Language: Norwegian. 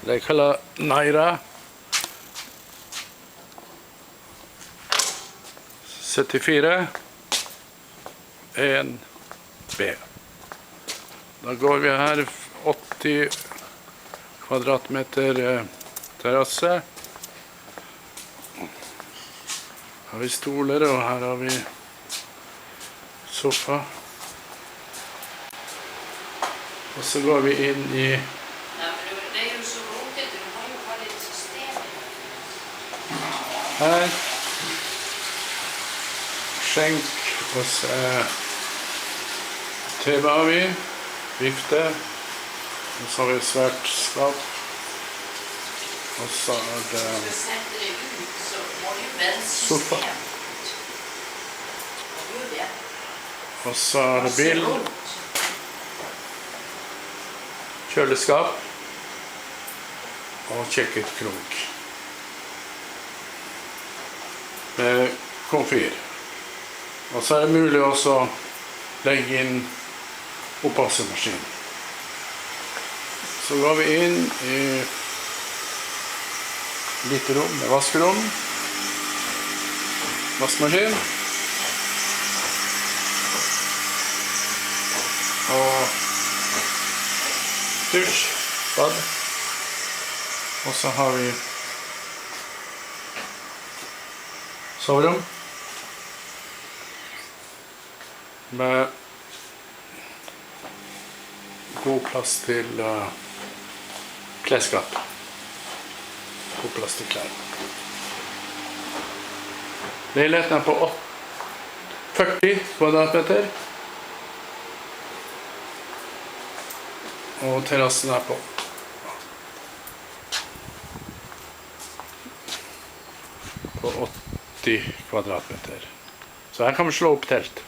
Det kalles Naira 74 1B. Da går vi her 80 kvadratmeter terrasse. Her har vi stoler, og her har vi sofa. Og så går vi inn i... Nei, men det er jo så rotete, du må jo ha litt system. Her. Skjenk, og så TV har vi, vifte, og så har vi svært skap. Og så er det Hvis du setter det ut, så må du vende sofa. system. Og gjør det. Og så er det bil, kjøleskap og kjøkkenkrok med komfyr. Og så er det mulig også å legge inn oppvaskmaskin. Så går vi inn i lite rom med vaskerom, vaskemaskin og dusj, bad. Og så har vi soverom med god plass til klesskap. God plass til klær. Leiligheten er på 40 kvadratmeter. Og terrassen er på 80 kvadratmeter. Så her kan vi slå opp telt.